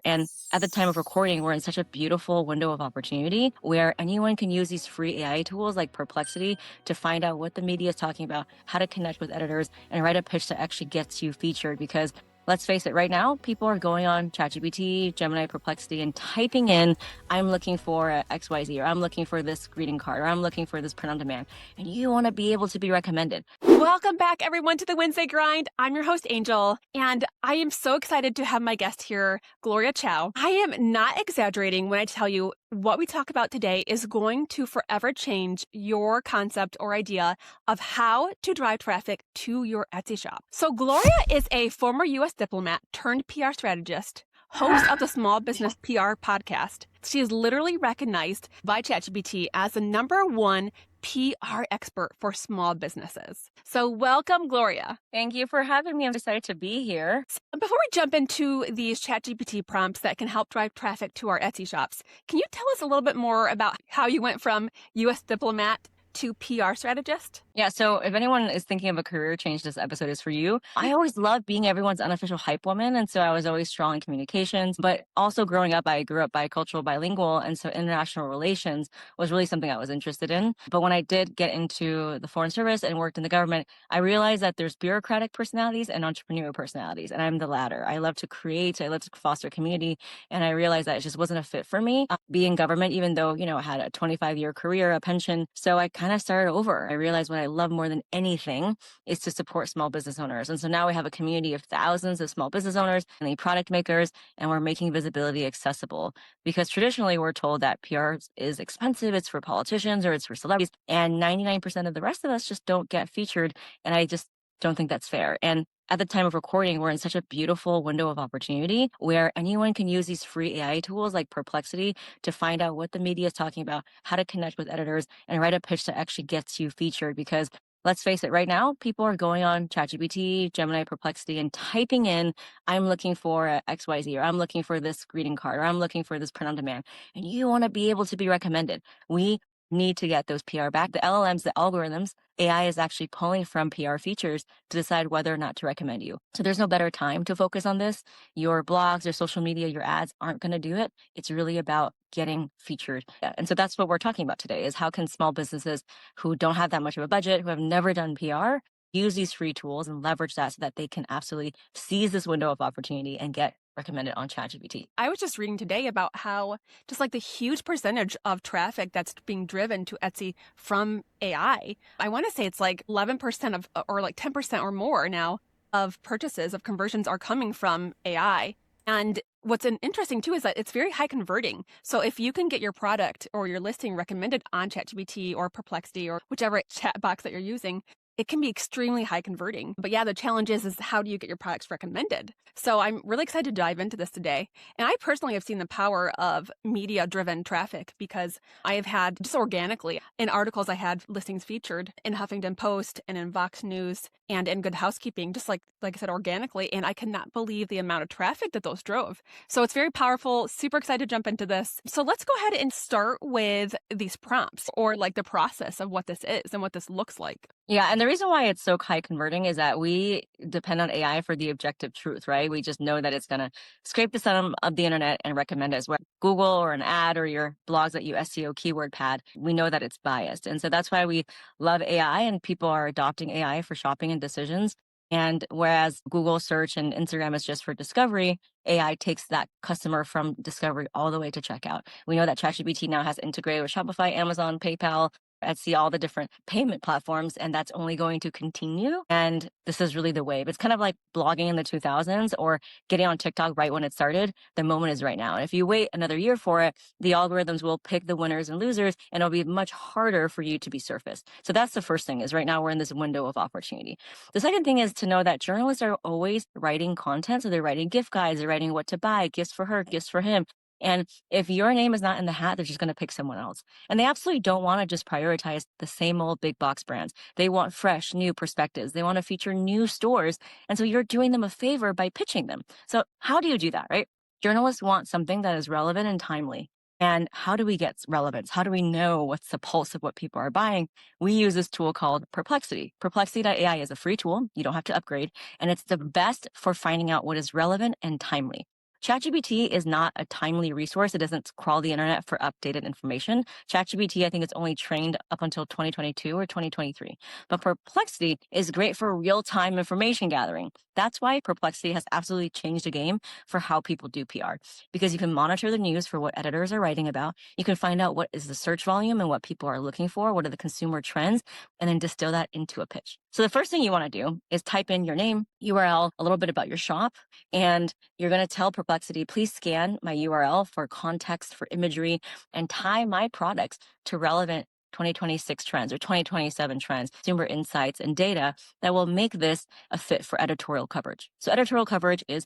And at the time of recording, we're in such a beautiful window of opportunity where anyone can use these free AI tools like Perplexity to find out what the media is talking about, how to connect with editors, and write a pitch that actually gets you featured. Because let's face it, right now, people are going on ChatGPT, Gemini, Perplexity, and typing in, I'm looking for a XYZ, or I'm looking for this greeting card, or I'm looking for this print on demand. And you want to be able to be recommended. Welcome back, everyone, to the Wednesday Grind. I'm your host, Angel, and I am so excited to have my guest here, Gloria Chow. I am not exaggerating when I tell you what we talk about today is going to forever change your concept or idea of how to drive traffic to your Etsy shop. So Gloria is a former U.S. diplomat turned PR strategist, host of the Small Business PR podcast. She is literally recognized by ChatGPT as the #1 PR expert for small businesses. So welcome, Gloria. Thank you for having me. I'm excited to be here. So before we jump into these ChatGPT prompts that can help drive traffic to our Etsy shops, can you tell us a little bit more about how you went from U.S. diplomat to PR strategist? Yeah, so if anyone is thinking of a career change, this episode is for you. I always loved being everyone's unofficial hype woman. And so I was always strong in communications, but also growing up, I grew up bicultural, bilingual. And so international relations was really something I was interested in. But when I did get into the foreign service and worked in the government, I realized that there's bureaucratic personalities and entrepreneurial personalities. And I'm the latter. I love to create, I love to foster community. And I realized that it just wasn't a fit for me being government, even though, I had a 25-year career, a pension. So I kind of started over. I realized what I love more than anything is to support small business owners. And so now we have a community of thousands of small business owners and the product makers, and we're making visibility accessible because traditionally we're told that PR is expensive. It's for politicians or it's for celebrities. And 99% of the rest of us just don't get featured. And I just don't think that's fair. And at the time of recording, we're in such a beautiful window of opportunity where anyone can use these free AI tools like Perplexity to find out what the media is talking about, how to connect with editors, and write a pitch that actually gets you featured. Because let's face it, right now, people are going on ChatGPT, Gemini, Perplexity, and typing in, I'm looking for a XYZ, or I'm looking for this greeting card, or I'm looking for this print on demand. And you want to be able to be recommended. We need to get those PR back. The LLMs, the algorithms, AI is actually pulling from PR features to decide whether or not to recommend you. So there's no better time to focus on this. Your blogs, your social media, your ads aren't going to do it. It's really about getting featured. And so that's what we're talking about today is how can small businesses who don't have that much of a budget, who have never done PR, use these free tools and leverage that so that they can absolutely seize this window of opportunity and get recommended on ChatGPT. I was just reading today about how just like the huge percentage of traffic that's being driven to Etsy from AI. I want to say it's like 11% of, or like 10% or more now of purchases of conversions are coming from AI. And what's interesting too is that it's very high converting. So if you can get your product or your listing recommended on ChatGPT or Perplexity or whichever chat box that you're using, it can be extremely high converting. But yeah, the challenge is how do you get your products recommended? So I'm really excited to dive into this today. And I personally have seen the power of media-driven traffic because I have had just organically in articles I had listings featured in Huffington Post and in Vox News and in Good Housekeeping, just like I said, organically. And I cannot believe the amount of traffic that those drove. So it's very powerful, super excited to jump into this. So let's go ahead and start with these prompts or like the process of what this is and what this looks like. Yeah, and the reason why it's so high converting is that we depend on AI for the objective truth, right? We just know that it's going to scrape the sun of the internet and recommend us. Where Google or an ad or your blogs that you SEO keyword pad, we know that it's biased. And so that's why we love AI and people are adopting AI for shopping and decisions. And whereas Google search and Instagram is just for discovery, AI takes that customer from discovery all the way to checkout. We know that ChatGPT now has integrated with Shopify, Amazon, PayPal, Etsy, all the different payment platforms, and that's only going to continue. And this is really the wave. It's kind of like blogging in the 2000s or getting on TikTok right when it started. The moment is right now. And if you wait another year for it, the algorithms will pick the winners and losers, and it'll be much harder for you to be surfaced. So that's the first thing is right now we're in this window of opportunity. The second thing is to know that journalists are always writing content. So they're writing gift guides, they're writing what to buy, gifts for her, gifts for him. And if your name is not in the hat, they're just going to pick someone else. And they absolutely don't want to just prioritize the same old big box brands. They want fresh, new perspectives. They want to feature new stores. And so you're doing them a favor by pitching them. So how do you do that, right? Journalists want something that is relevant and timely. And how do we get relevance? How do we know what's the pulse of what people are buying? We use this tool called Perplexity. Perplexity.ai is a free tool. You don't have to upgrade. And it's the best for finding out what is relevant and timely. ChatGPT is not a timely resource. It doesn't crawl the internet for updated information. ChatGPT, I think it's only trained up until 2022 or 2023. But Perplexity is great for real-time information gathering. That's why Perplexity has absolutely changed the game for how people do PR, because you can monitor the news for what editors are writing about. You can find out what is the search volume and what people are looking for, what are the consumer trends, and then distill that into a pitch. So the first thing you want to do is type in your name, URL, a little bit about your shop, and you're going to tell Perplexity, please scan my URL for context, for imagery, and tie my products to relevant 2026 trends or 2027 trends, consumer insights and data that will make this a fit for editorial coverage. So editorial coverage is,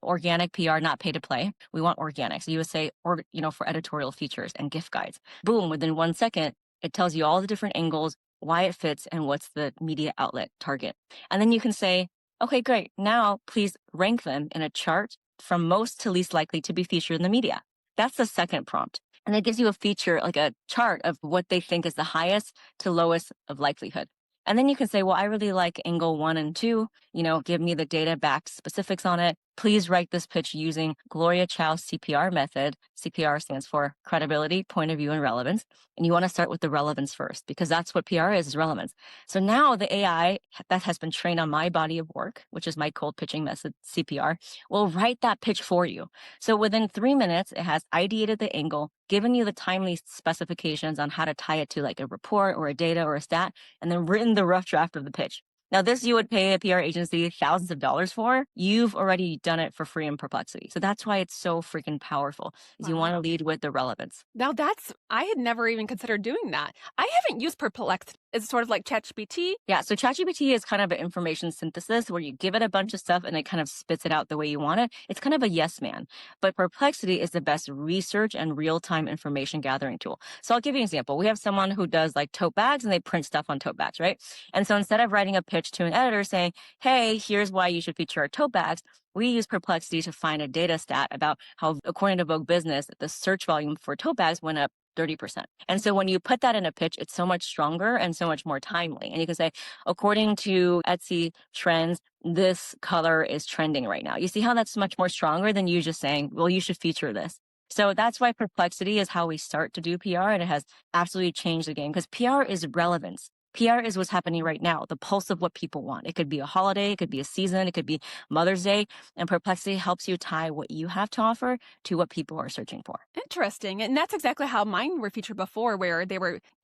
organic PR, not pay to play. We want organic. So you would say, for editorial features and gift guides. Boom, within 1 second, it tells you all the different angles, why it fits, and what's the media outlet target. And then you can say, okay, great. Now please rank them in a chart from most to least likely to be featured in the media. That's the second prompt. And it gives you a feature, like a chart of what they think is the highest to lowest of likelihood. And then you can say, well, I really like angle 1 and 2, give me the data back specifics on it. Please write this pitch using Gloria Chow's CPR method. CPR stands for credibility, point of view, and relevance. And you want to start with the relevance first, because that's what PR is relevance. So now the AI that has been trained on my body of work, which is my cold pitching method, CPR, will write that pitch for you. So within 3 minutes, it has ideated the angle, given you the timely specifications on how to tie it to like a report or a data or a stat, and then written the rough draft of the pitch. Now, this you would pay a PR agency thousands of dollars for. You've already done it for free in Perplexity. So that's why it's so freaking powerful, is you want to Wow. lead with the relevance. Now I had never even considered doing that. I haven't used Perplexity. It's sort of like ChatGPT. Yeah, so ChatGPT is kind of an information synthesis where you give it a bunch of stuff and it kind of spits it out the way you want it. It's kind of a yes man. But Perplexity is the best research and real-time information gathering tool. So I'll give you an example. We have someone who does like tote bags and they print stuff on tote bags, right? And so instead of writing a pitch to an editor saying, hey, here's why you should feature our tote bags, we use Perplexity to find a data stat about how, according to Vogue Business, the search volume for tote bags went up 30%. And so when you put that in a pitch, it's so much stronger and so much more timely. And you can say, according to Etsy trends, this color is trending right now. You see how that's much more stronger than you just saying, well, you should feature this. So that's why Perplexity is how we start to do PR. And it has absolutely changed the game, because PR is relevance. PR is what's happening right now, the pulse of what people want. It could be a holiday, it could be a season, it could be Mother's Day. And Perplexity helps you tie what you have to offer to what people are searching for. Interesting. And that's exactly how mine were featured before, where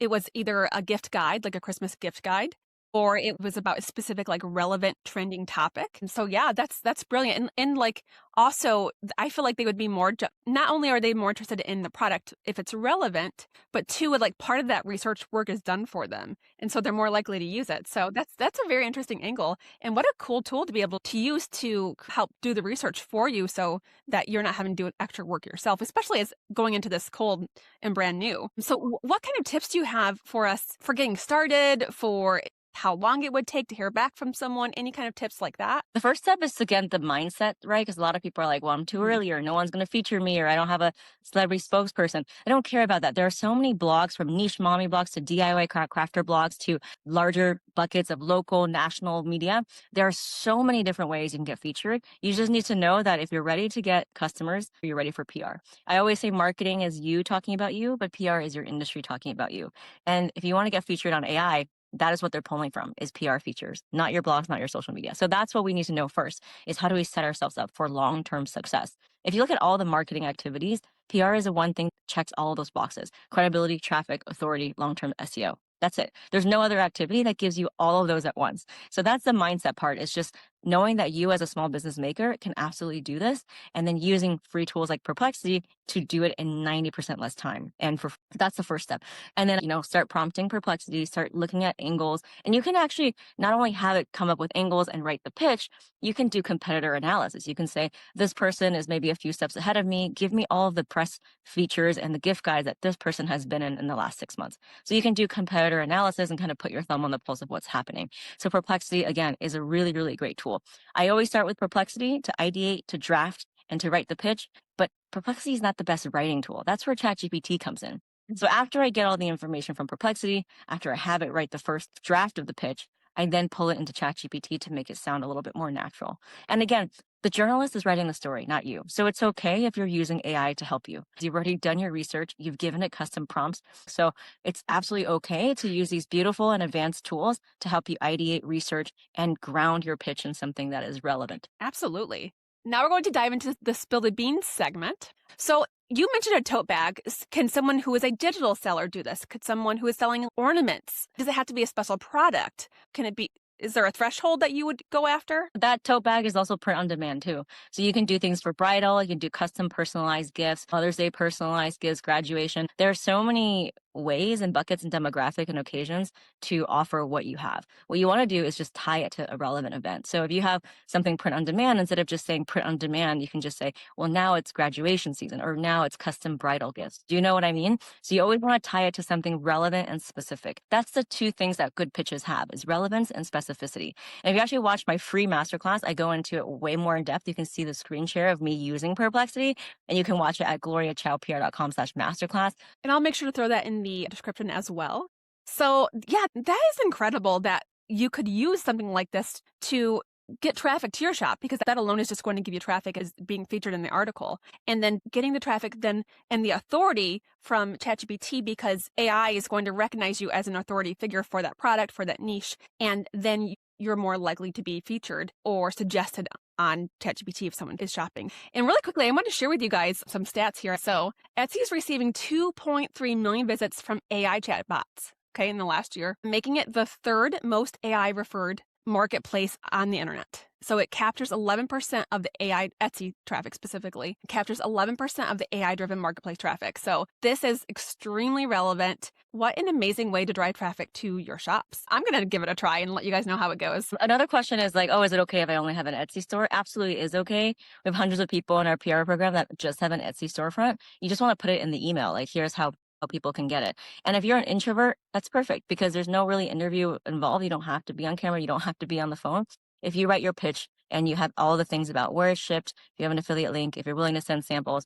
it was either a gift guide, like a Christmas gift guide, or it was about a specific, like, relevant trending topic. And so, yeah, that's brilliant. And like, also, I feel like they would be more, not only are they more interested in the product if it's relevant, but two, like, part of that research work is done for them. And so they're more likely to use it. So that's a very interesting angle. And what a cool tool to be able to use to help do the research for you so that you're not having to do extra work yourself, especially as going into this cold and brand new. So what kind of tips do you have for us for getting started, for how long it would take to hear back from someone, any kind of tips like that? The first step is to get the mindset right, because a lot of people are like, well, I'm too early, or no one's going to feature me, or I don't have a celebrity spokesperson. I don't care about that. There are so many blogs, from niche mommy blogs to DIY crafter blogs to larger buckets of local, national media. There are so many different ways you can get featured. You just need to know that if you're ready to get customers, you're ready for PR. I always say marketing is you talking about you, but PR is your industry talking about you. And if you want to get featured on AI, that is what they're pulling from, is PR features, not your blogs, not your social media. So that's what we need to know first, is how do we set ourselves up for long-term success? If you look at all the marketing activities, PR is the one thing that checks all of those boxes: credibility, traffic, authority, long-term SEO. That's it. There's no other activity that gives you all of those at once. So that's the mindset part. It's just knowing that you as a small business maker can absolutely do this, and then using free tools like Perplexity to do it in 90% less time. And that's the first step. And then, start prompting Perplexity, start looking at angles. And you can actually not only have it come up with angles and write the pitch, you can do competitor analysis. You can say, this person is maybe a few steps ahead of me. Give me all of the press features and the gift guides that this person has been in the last 6 months. So you can do competitor analysis and kind of put your thumb on the pulse of what's happening. So Perplexity, again, is a really, really great tool. I always start with Perplexity to ideate, to draft, and to write the pitch, but Perplexity is not the best writing tool. That's where ChatGPT comes in. So after I get all the information from Perplexity, after I have it write the first draft of the pitch, I then pull it into ChatGPT to make it sound a little bit more natural. And again, The journalist is writing the story, not you. So it's okay if you're using AI to help you. You've already done your research, you've given it custom prompts. So it's absolutely okay to use these beautiful and advanced tools to help you ideate, research, and ground your pitch in something that is relevant. Absolutely. Now we're going to dive into the Spill the Beans segment. So you mentioned a tote bag. Can someone who is a digital seller do this? Could someone who is selling ornaments? Does it have to be a special product? Can it be, is there a threshold that you would go after? That tote bag is also print on demand too. So you can do things for bridal, you can do custom personalized gifts, Mother's Day personalized gifts, graduation. There are so many ways and buckets and demographic and occasions to offer what you have. What you want to do is just tie it to a relevant event. So if you have something print on demand, instead of just saying print on demand, you can just say, well, now it's graduation season or now it's custom bridal gifts. Do you know what I mean? So you always want to tie it to something relevant and specific. That's the two things that good pitches have is relevance and specificity. And if you actually watch my free masterclass, I go into it way more in depth. You can see the screen share of me using Perplexity, and you can watch it at gloriachaupierre.com/masterclass. And I'll make sure to throw that in the description as well. So yeah, that is incredible that you could use something like this to get traffic to your shop, because that alone is just going to give you traffic as being featured in the article. And then getting the traffic then and the authority from ChatGPT, because AI is going to recognize you as an authority figure for that product, for that niche. And then you're more likely to be featured or suggested on ChatGPT if someone is shopping. And really quickly, I want to share with you guys some stats here. So Etsy is receiving 2.3 million visits from AI chatbots, okay, in the last year, making it the third most AI referred marketplace on the internet. So it captures 11% of the AI, Etsy traffic specifically, captures 11% of the AI driven marketplace traffic. So this is extremely relevant. What an amazing way to drive traffic to your shops. I'm going to give it a try and let you guys know how it goes. Another question is like, oh, is it okay if I only have an Etsy store? Absolutely is okay. We have hundreds of people in our PR program that just have an Etsy storefront. You just want to put it in the email. Like, here's how people can get it. And if you're an introvert, that's perfect because there's no really interview involved. You don't have to be on camera. You don't have to be on the phone. If you write your pitch and you have all the things about where it's shipped, if you have an affiliate link, if you're willing to send samples,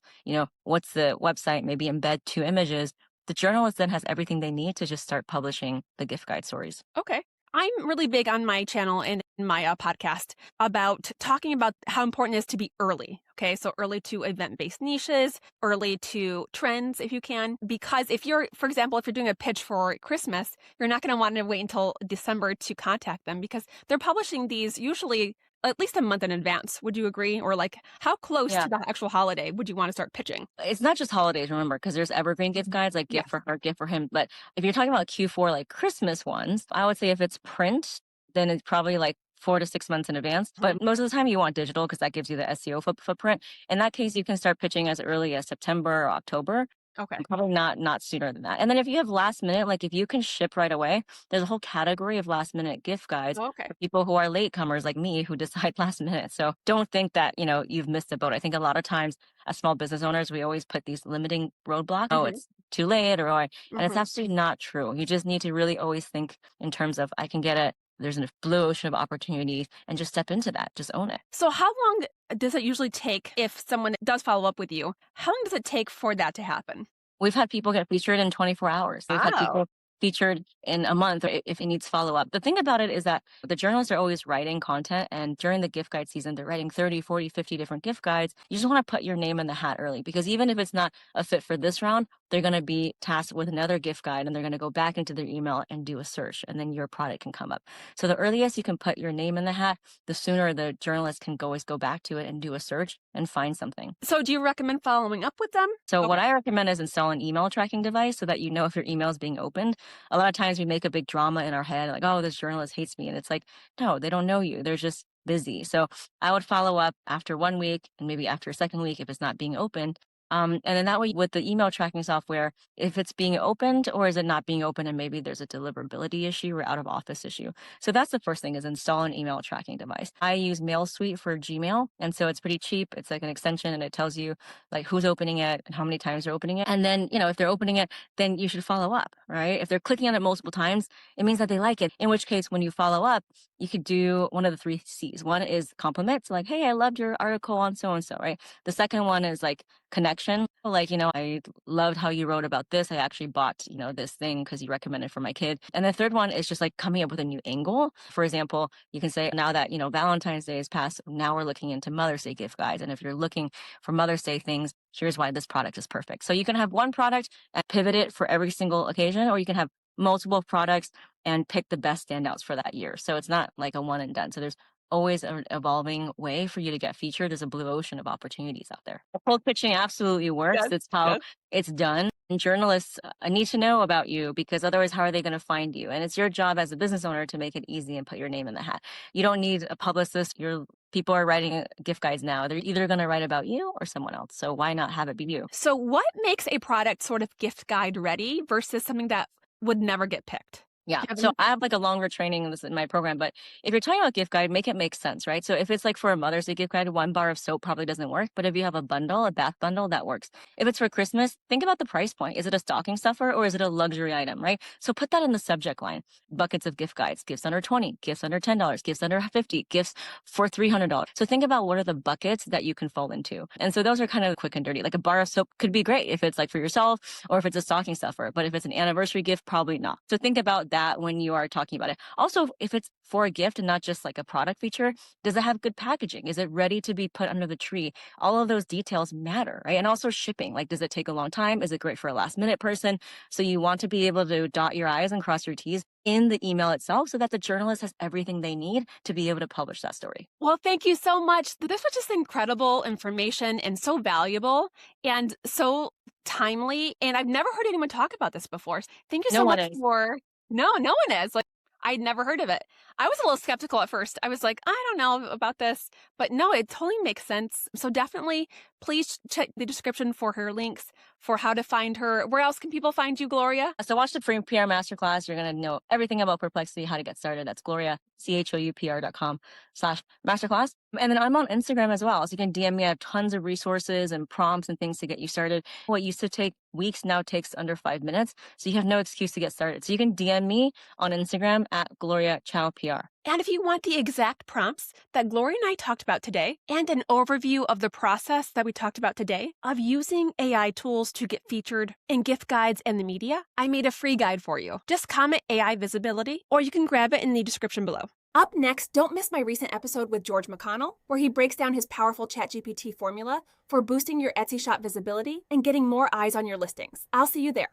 what's the website, maybe embed 2 images, the journalist then has everything they need to just start publishing the gift guide stories. Okay. I'm really big on my channel and in my podcast about talking about how important it is to be early. Okay, so early to event-based niches, early to trends if you can. Because if you're, for example, if you're doing a pitch for Christmas, you're not going to want to wait until December to contact them because they're publishing these usually at least a month in advance. Would you agree? Or like how close to the actual holiday would you want to start pitching? It's not just holidays, remember, because there's evergreen gift guides like gift for her, gift for him. But if you're talking about Q4, like Christmas ones, I would say if it's print, then it's probably like 4 to 6 months in advance. But most of the time you want digital because that gives you the SEO footprint. In that case, you can start pitching as early as September or October. Okay. Probably not sooner than that. And then if you have last minute, like if you can ship right away, there's a whole category of last minute gift guides for people who are latecomers like me who decide last minute. So don't think that, you've missed the boat. I think a lot of times as small business owners, we always put these limiting roadblocks. Oh, it's too late and it's absolutely not true. You just need to really always think in terms of I can get it. There's a blue ocean of opportunities and just step into that. Just own it. So how long does it usually take if someone does follow up with you? How long does it take for that to happen? We've had people get featured in 24 hours. We've had people featured in a month if it needs follow-up. The thing about it is that the journalists are always writing content, and during the gift guide season, they're writing 30, 40, 50 different gift guides. You just want to put your name in the hat early because even if it's not a fit for this round, they're going to be tasked with another gift guide and they're going to go back into their email and do a search, and then your product can come up. So the earliest you can put your name in the hat, the sooner the journalist can always go back to it and do a search and find something. So do you recommend following up with them? So what I recommend is install an email tracking device so that you know if your email is being opened. A lot of times we make a big drama in our head, like, oh, this journalist hates me. And it's like, no, they don't know you. They're just busy. So I would follow up after 1 week and maybe after a second week if it's not being opened. And then that way with the email tracking software, if it's being opened or is it not being opened and maybe there's a deliverability issue or out of office issue. So that's the first thing is install an email tracking device. I use Mail Suite for Gmail. And so it's pretty cheap. It's like an extension and it tells you like who's opening it and how many times they're opening it. And then, if they're opening it, then you should follow up, right? If they're clicking on it multiple times, it means that they like it. In which case, when you follow up, you could do one of the 3 C's. One is compliments, like, hey, I loved your article on so-and-so, right? The second one is like connection. action. Like, I loved how you wrote about this. I actually bought, this thing because you recommended for my kid. And the third one is just like coming up with a new angle. For example, you can say now that, Valentine's Day is past, now we're looking into Mother's Day gift guides. And if you're looking for Mother's Day things, here's why this product is perfect. So you can have one product and pivot it for every single occasion, or you can have multiple products and pick the best standouts for that year. So it's not like a one and done. So there's always an evolving way for you to get featured. There's a blue ocean of opportunities out there. Cold pitching absolutely works. Yes, It's how yes. it's done. And journalists need to know about you, because otherwise, how are they going to find you? And it's your job as a business owner to make it easy and put your name in the hat. You don't need a publicist. Your people are writing gift guides now. They're either going to write about you or someone else. So why not have it be you? So what makes a product sort of gift guide ready versus something that would never get picked? Yeah. Do you have So any- I have like a longer training in this in my program, but if you're talking about gift guide, make it make sense, right? So if it's like for a Mother's Day gift guide, one bar of soap probably doesn't work. But if you have a bundle, a bath bundle, that works. If it's for Christmas, think about the price point. Is it a stocking stuffer or is it a luxury item, right? So put that in the subject line. Buckets of gift guides, gifts under 20, gifts under $10, gifts under 50, gifts for $300. So think about what are the buckets that you can fall into. And so those are kind of quick and dirty. Like a bar of soap could be great if it's like for yourself or if it's a stocking stuffer. But if it's an anniversary gift, probably not. So think about that when you are talking about it. Also, if it's for a gift and not just like a product feature, does it have good packaging? Is it ready to be put under the tree? All of those details matter, right? And also shipping, like, does it take a long time? Is it great for a last minute person? So you want to be able to dot your I's and cross your T's in the email itself so that the journalist has everything they need to be able to publish that story. Well, thank you so much. This was just incredible information and so valuable and so timely. And I've never heard anyone talk about this before. Thank you No so one much is. for. No, no one is. Like, I'd never heard of it. I was a little skeptical at first. I was like, I don't know about this, but no, it totally makes sense. So definitely, please check the description for her links for how to find her. Where else can people find you, Gloria? So watch the free PR masterclass. You're going to know everything about Perplexity, how to get started. That's Gloria, CHOUPR.com/masterclass. And then I'm on Instagram as well. So you can DM me. I have tons of resources and prompts and things to get you started. What used to take weeks now takes under 5 minutes. So you have no excuse to get started. So you can DM me on Instagram at Gloria Chow PR. And if you want the exact prompts that Gloria and I talked about today, and an overview of the process that we talked about today of using AI tools to get featured in gift guides and the media, I made a free guide for you. Just comment AI visibility, or you can grab it in the description below. Up next, don't miss my recent episode with George McConnell, where he breaks down his powerful ChatGPT formula for boosting your Etsy shop visibility and getting more eyes on your listings. I'll see you there.